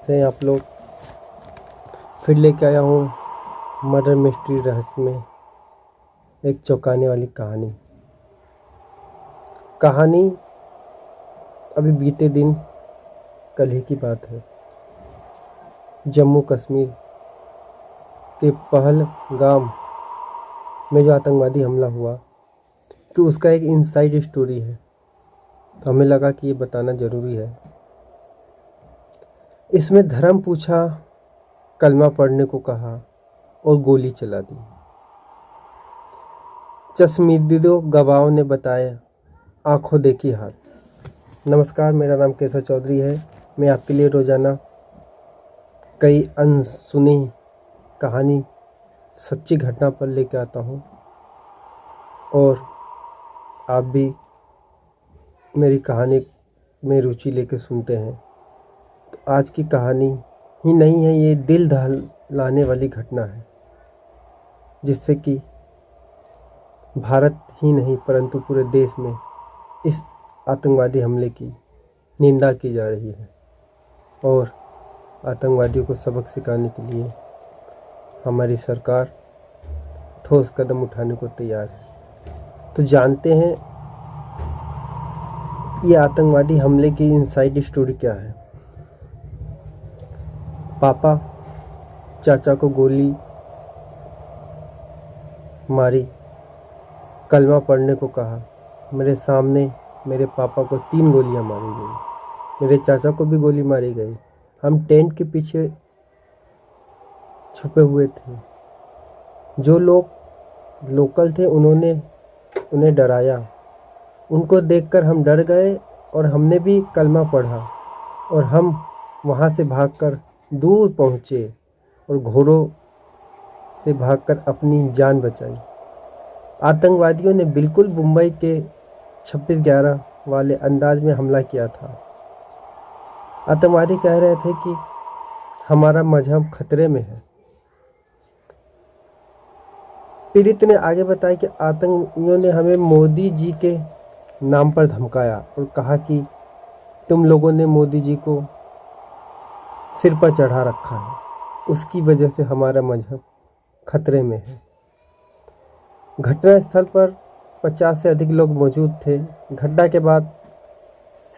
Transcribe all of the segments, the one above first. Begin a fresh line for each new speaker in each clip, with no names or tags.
से आप लोग फिर लेके आया हूँ मर्डर मिस्ट्री रहस्य में एक चौंकाने वाली कहानी अभी बीते दिन कल ही की बात है। जम्मू कश्मीर के पहलगाम में जो आतंकवादी हमला हुआ कि उसका एक इनसाइड स्टोरी है, तो हमें लगा कि ये बताना ज़रूरी है। इसमें धर्म पूछा, कलमा पढ़ने को कहा और गोली चला दी। चश्मदीदों गवाहों ने बताया, आंखों देखी हाल। नमस्कार, मेरा नाम केशव चौधरी है। मैं आपके लिए रोज़ाना कई अनसुनी कहानी सच्ची घटना पर लेकर आता हूँ और आप भी मेरी कहानी में रुचि लेकर सुनते हैं। तो आज की कहानी ही नहीं है, ये दिल दहलाने वाली घटना है जिससे कि भारत ही नहीं परंतु पूरे देश में इस आतंकवादी हमले की निंदा की जा रही है और आतंकवादियों को सबक सिखाने के लिए हमारी सरकार ठोस कदम उठाने को तैयार है। तो जानते हैं ये आतंकवादी हमले की इनसाइड स्टोरी क्या है। पापा चाचा को गोली मारी, कलमा पढ़ने को कहा। मेरे सामने मेरे पापा को 3 गोलियां मारी गई, मेरे चाचा को भी गोली मारी गई। हम टेंट के पीछे छुपे हुए थे। जो लोग लोकल थे उन्होंने उन्हें डराया। उनको देखकर हम डर गए और हमने भी कलमा पढ़ा और हम वहाँ से भागकर दूर पहुँचे और घोड़ों से भागकर अपनी जान बचाई। आतंकवादियों ने बिल्कुल मुंबई के 26/11 वाले अंदाज में हमला किया था। आतंकवादी कह रहे थे कि हमारा मजहब खतरे में है। पीड़ित ने आगे बताया कि आतंकियों ने हमें मोदी जी के नाम पर धमकाया और कहा कि तुम लोगों ने मोदी जी को सिर पर चढ़ा रखा है, उसकी वजह से हमारा मजहब खतरे में है। घटनास्थल पर 50 से अधिक लोग मौजूद थे। घटना के बाद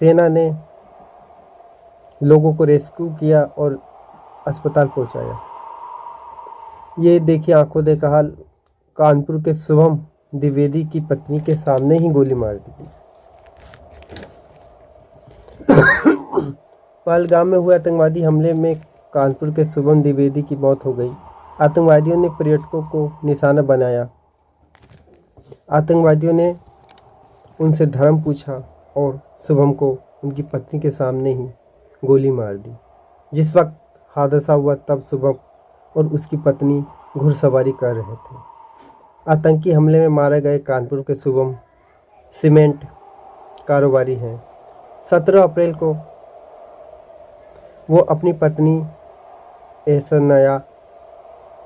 सेना ने लोगों को रेस्क्यू किया और अस्पताल पहुंचाया। ये देखिए आंखों देखा हाल, कानपुर के शुभम द्विवेदी की पत्नी के सामने ही गोली मार दी गई। पहलगाम में हुए आतंकवादी हमले में कानपुर के शुभम द्विवेदी की मौत हो गई। आतंकवादियों ने पर्यटकों को निशाना बनाया। आतंकवादियों ने उनसे धर्म पूछा और शुभम को उनकी पत्नी के सामने ही गोली मार दी। जिस वक्त हादसा हुआ तब शुभम और उसकी पत्नी घुड़सवारी कर रहे थे। आतंकी हमले में मारे गए कानपुर के शुभम सीमेंट कारोबारी हैं। 17 अप्रैल को वो अपनी पत्नी एहसनया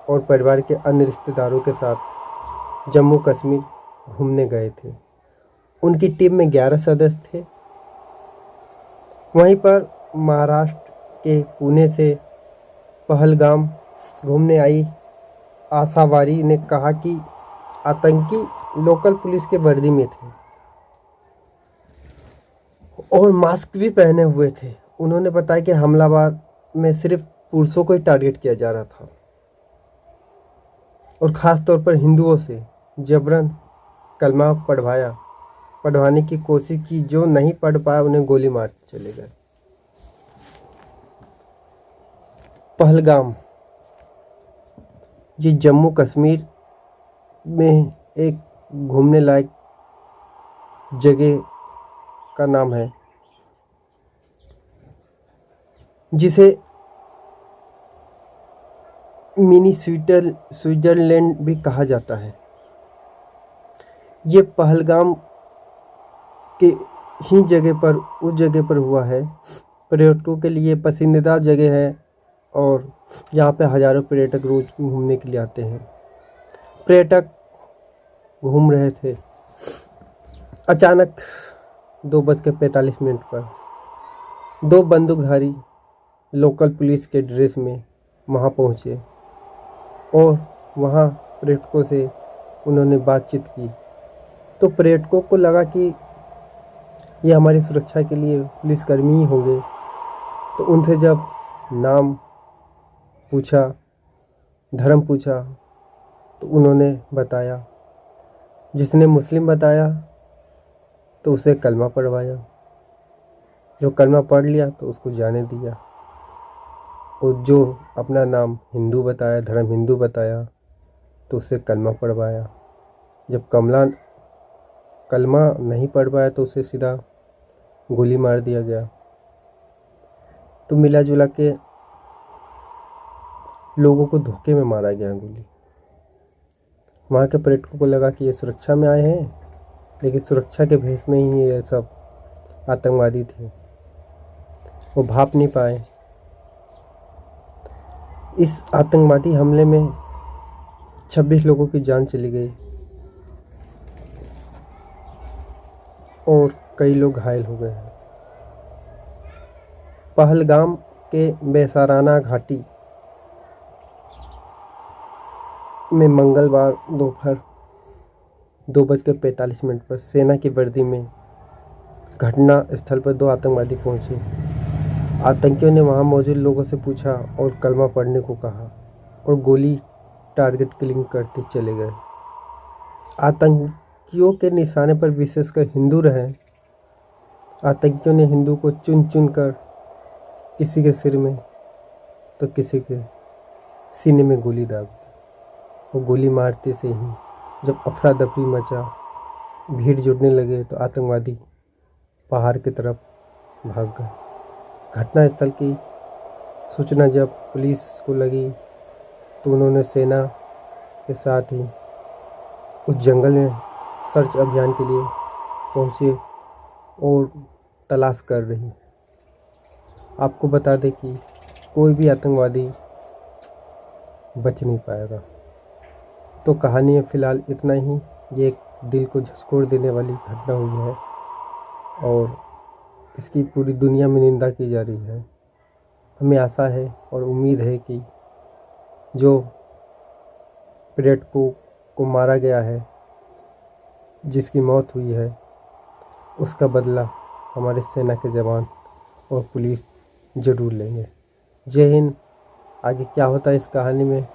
और परिवार के अन्य रिश्तेदारों के साथ जम्मू कश्मीर घूमने गए थे। उनकी टीम में 11 सदस्य थे। वहीं पर महाराष्ट्र के पुणे से पहलगाम घूमने आई आशावारी ने कहा कि आतंकी लोकल पुलिस के वर्दी में थे और मास्क भी पहने हुए थे। उन्होंने बताया कि हमलावर में सिर्फ पुरुषों को ही टारगेट किया जा रहा था और ख़ास तौर पर हिंदुओं से जबरन कलमा पढ़वाने की कोशिश की। जो नहीं पढ़ पाया उन्हें गोली मार चले गए। पहलगाम ये जम्मू कश्मीर में एक घूमने लायक जगह का नाम है जिसे मिनी स्विट्जरलैंड भी कहा जाता है। ये पहलगाम के ही उस जगह पर हुआ है। पर्यटकों के लिए पसंदीदा जगह है और यहाँ पे हज़ारों पर्यटक रोज घूमने के लिए आते हैं। पर्यटक घूम रहे थे, अचानक 2:45 पर 2 बंदूकधारी लोकल पुलिस के ड्रेस में वहाँ पहुँचे और वहाँ पर्यटकों से उन्होंने बातचीत की। तो पर्यटकों को लगा कि ये हमारी सुरक्षा के लिए पुलिसकर्मी ही होंगे। तो उनसे जब नाम पूछा, धर्म पूछा, तो उन्होंने बताया। जिसने मुस्लिम बताया तो उसे कलमा पढ़वाया। जो कलमा पढ़ लिया तो उसको जाने दिया। और जो अपना नाम हिंदू बताया, धर्म हिंदू बताया, तो उसे कलमा पढ़वाया। जब कलमा नहीं पढ़ पाया तो उसे सीधा गोली मार दिया गया। तो मिला जुला के लोगों को धोखे में मारा गया गोली। वहाँ के पर्यटकों को लगा कि ये सुरक्षा में आए हैं, लेकिन सुरक्षा के भेष में ही ये सब आतंकवादी थे। वो भाप नहीं पाए। इस आतंकवादी हमले में 26 लोगों की जान चली गई और कई लोग घायल हो गए हैं। पहलगाम के बेसाराना घाटी में मंगलवार दोपहर 2:45 पर सेना की वर्दी में घटना स्थल पर 2 आतंकवादी पहुंचे। आतंकियों ने वहां मौजूद लोगों से पूछा और कलमा पढ़ने को कहा और गोली टारगेट किलिंग करते चले गए। आतंकियों के निशाने पर विशेषकर हिंदू रहे। आतंकियों ने हिंदू को चुन चुन कर किसी के सिर में तो किसी के सीने में गोली दाग दी। वो गोली मारते से ही जब अफरा दफरी मचा, भीड़ जुटने लगे, तो आतंकवादी पहाड़ की तरफ भाग गए। घटनास्थल की सूचना जब पुलिस को लगी तो उन्होंने सेना के साथ ही उस जंगल में सर्च अभियान के लिए पहुंचे और तलाश कर रही। आपको बता दें कि कोई भी आतंकवादी बच नहीं पाएगा। तो कहानी में फ़िलहाल इतना ही। ये एक दिल को झकझोर देने वाली घटना हुई है और इसकी पूरी दुनिया में निंदा की जा रही है। हमें आशा है और उम्मीद है कि जो पर्यटकों को मारा गया है, जिसकी मौत हुई है, उसका बदला हमारे सेना के जवान और पुलिस ज़रूर लेंगे। जय हिंद। आगे क्या होता है इस कहानी में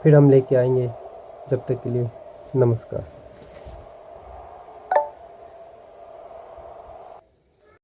फिर हम लेके आएंगे। जब तक के लिए नमस्कार।